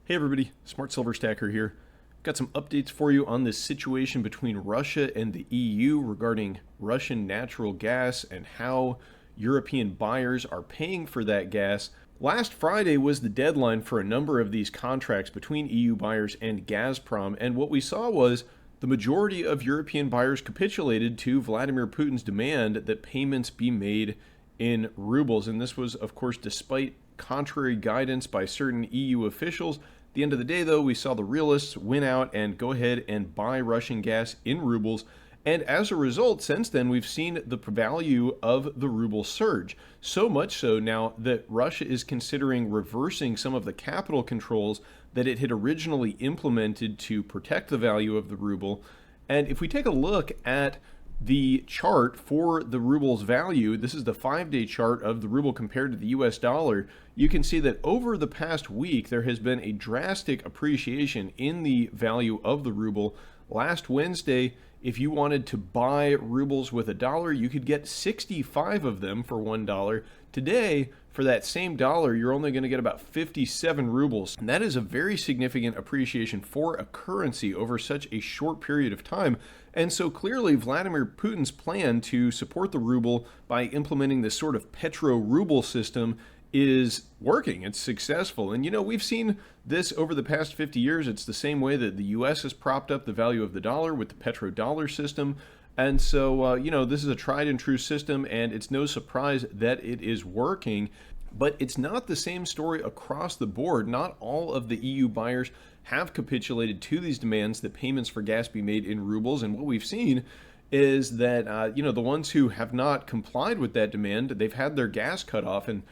Hey everybody, Smart Silver Stacker here. Got some updates for you on this situation between Russia and the EU regarding Russian natural gas and how European buyers are paying for that gas. Last Friday was the deadline for a number of these contracts between EU buyers and Gazprom, and what we saw was the majority of European buyers capitulated to Vladimir Putin's demand that payments be made in rubles. And this was, of course, despite contrary guidance by certain EU officials. At the end of the day, though, we saw the realists win out and go ahead and buy Russian gas in rubles. And as a result, since then, we've seen the value of the ruble surge. So much so now that Russia is considering reversing some of the capital controls that it had originally implemented to protect the value of the ruble. And if we take a look at the chart for the ruble's value, this is the 5-day chart of the ruble compared to the US dollar, you can see that over the past week there has been a drastic appreciation in the value of the ruble. Last Wednesday, if you wanted to buy rubles with $1, you could get 65 of them for $1. Today, for that same dollar, you're only going to get about 57 rubles. And that is a very significant appreciation for a currency over such a short period of time. And so clearly, Vladimir Putin's plan to support the ruble by implementing this sort of petro-ruble system is working. It's successful. And, you know, we've seen this over the past 50 years. It's the same way that the U.S. has propped up the value of the dollar with the petrodollar system. And so, you know, this is a tried and true system, and it's no surprise that it is working. But it's not the same story across the board. Not all of the EU buyers have capitulated to these demands that payments for gas be made in rubles. And what we've seen is that, you know, the ones who have not complied with that demand, they've had their gas cut off. And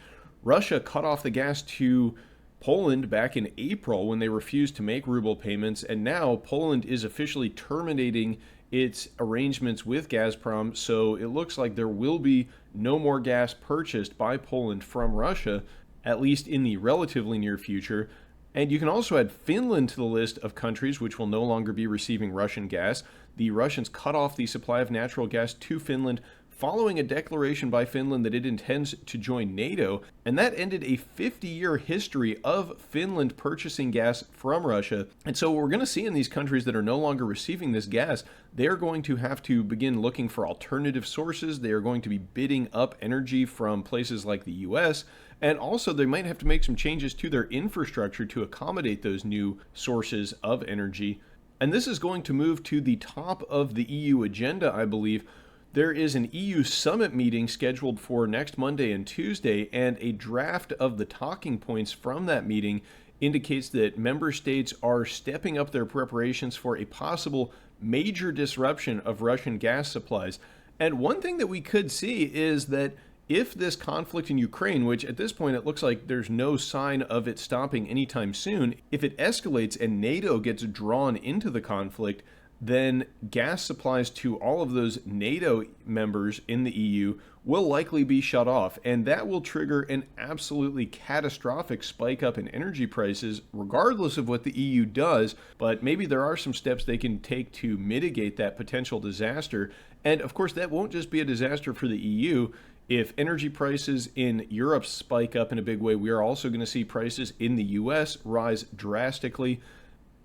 Russia cut off the gas to Poland back in April when they refused to make ruble payments. And now Poland is officially terminating its arrangements with Gazprom, so it looks like there will be no more gas purchased by Poland from Russia, at least in the relatively near future. And you can also add Finland to the list of countries which will no longer be receiving Russian gas. The Russians cut off the supply of natural gas to Finland following a declaration by Finland that it intends to join NATO, and that ended a 50-year history of Finland purchasing gas from Russia. And so what we're going to see in these countries that are no longer receiving this gas, they're going to have to begin looking for alternative sources. They are going to be bidding up energy from places like the US, and also they might have to make some changes to their infrastructure to accommodate those new sources of energy. And this is going to move to the top of the EU agenda, I believe. There is an EU summit meeting scheduled for next Monday and Tuesday, and a draft of the talking points from that meeting indicates that member states are stepping up their preparations for a possible major disruption of Russian gas supplies. And one thing that we could see is that if this conflict in Ukraine, which at this point it looks like there's no sign of it stopping anytime soon, if it escalates and NATO gets drawn into the conflict, then gas supplies to all of those NATO members in the EU will likely be shut off. And that will trigger an absolutely catastrophic spike up in energy prices, regardless of what the EU does. But maybe there are some steps they can take to mitigate that potential disaster. And of course, that won't just be a disaster for the EU. If energy prices in Europe spike up in a big way, we are also going to see prices in the US rise drastically.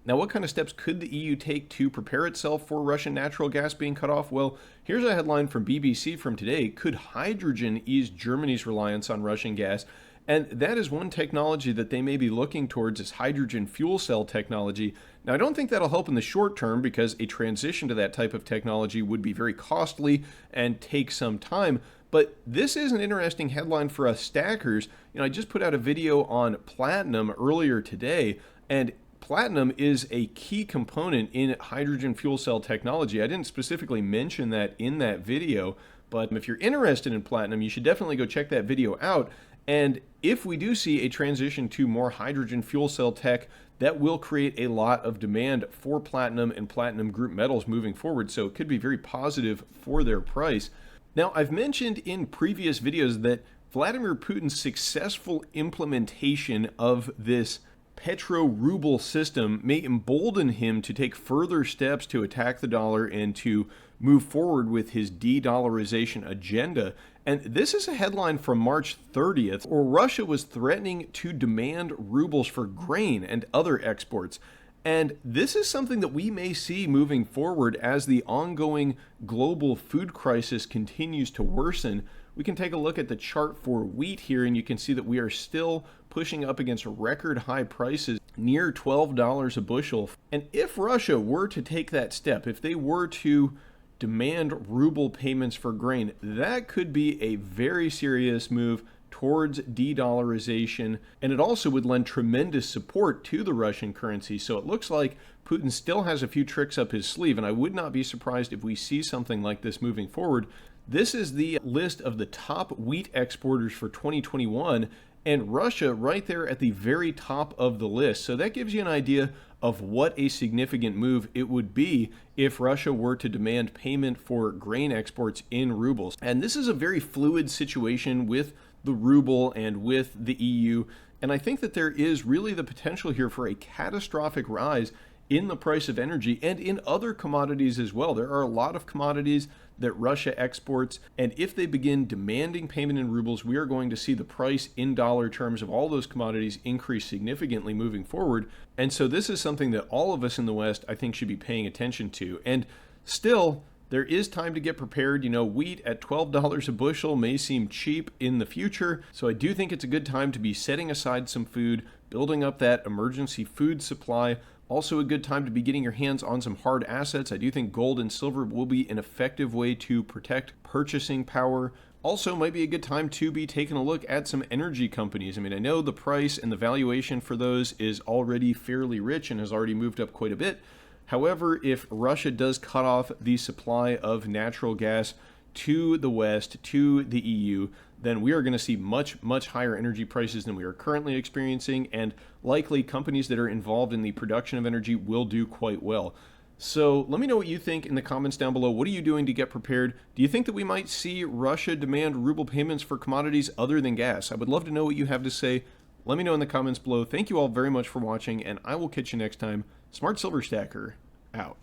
Now, what kind of steps could the EU take to prepare itself for Russian natural gas being cut off? Well, here's a headline from BBC from today. Could hydrogen ease Germany's reliance on Russian gas? And that is one technology that they may be looking towards, is hydrogen fuel cell technology. Now, I don't think that'll help in the short term because a transition to that type of technology would be very costly and take some time. But this is an interesting headline for us stackers. You know, I just put out a video on platinum earlier today, and platinum is a key component in hydrogen fuel cell technology. I didn't specifically mention that in that video, but if you're interested in platinum, you should definitely go check that video out. And if we do see a transition to more hydrogen fuel cell tech, that will create a lot of demand for platinum and platinum group metals moving forward. So it could be very positive for their price. Now, I've mentioned in previous videos that Vladimir Putin's successful implementation of this petro-ruble system may embolden him to take further steps to attack the dollar and to move forward with his de-dollarization agenda. And this is a headline from March 30th, where Russia was threatening to demand rubles for grain and other exports. And this is something that we may see moving forward as the ongoing global food crisis continues to worsen. We can take a look at the chart for wheat here, and you can see that we are still pushing up against record high prices, near $12 a bushel. And if Russia were to take that step, if they were to demand ruble payments for grain, that could be a very serious move towards de-dollarization, and it also would lend tremendous support to the Russian currency. So it looks like Putin still has a few tricks up his sleeve, and I would not be surprised if we see something like this moving forward. This is the list of the top wheat exporters for 2021, and Russia right there at the very top of the list. So that gives you an idea of what a significant move it would be if Russia were to demand payment for grain exports in rubles. And this is a very fluid situation with the ruble and with the EU. And I think that there is really the potential here for a catastrophic rise in the price of energy and in other commodities as well. There are a lot of commodities that Russia exports, and if they begin demanding payment in rubles, we are going to see the price in dollar terms of all those commodities increase significantly moving forward. And so this is something that all of us in the West, I think, should be paying attention to. And still, there is time to get prepared. You know, wheat at $12 a bushel may seem cheap in the future, so I do think it's a good time to be setting aside some food, building up that emergency food supply. Also a good time to be getting your hands on some hard assets. I do think gold and silver will be an effective way to protect purchasing power. Also might be a good time to be taking a look at some energy companies. I mean, I know the price and the valuation for those is already fairly rich and has already moved up quite a bit. However, if Russia does cut off the supply of natural gas to the West, to the EU, then we are going to see much, much higher energy prices than we are currently experiencing, and likely companies that are involved in the production of energy will do quite well. So let me know what you think in the comments down below. What are you doing to get prepared? Do you think that we might see Russia demand ruble payments for commodities other than gas? I would love to know what you have to say. Let me know in the comments below. Thank you all very much for watching, and I will catch you next time. Smart Silver Stacker, out.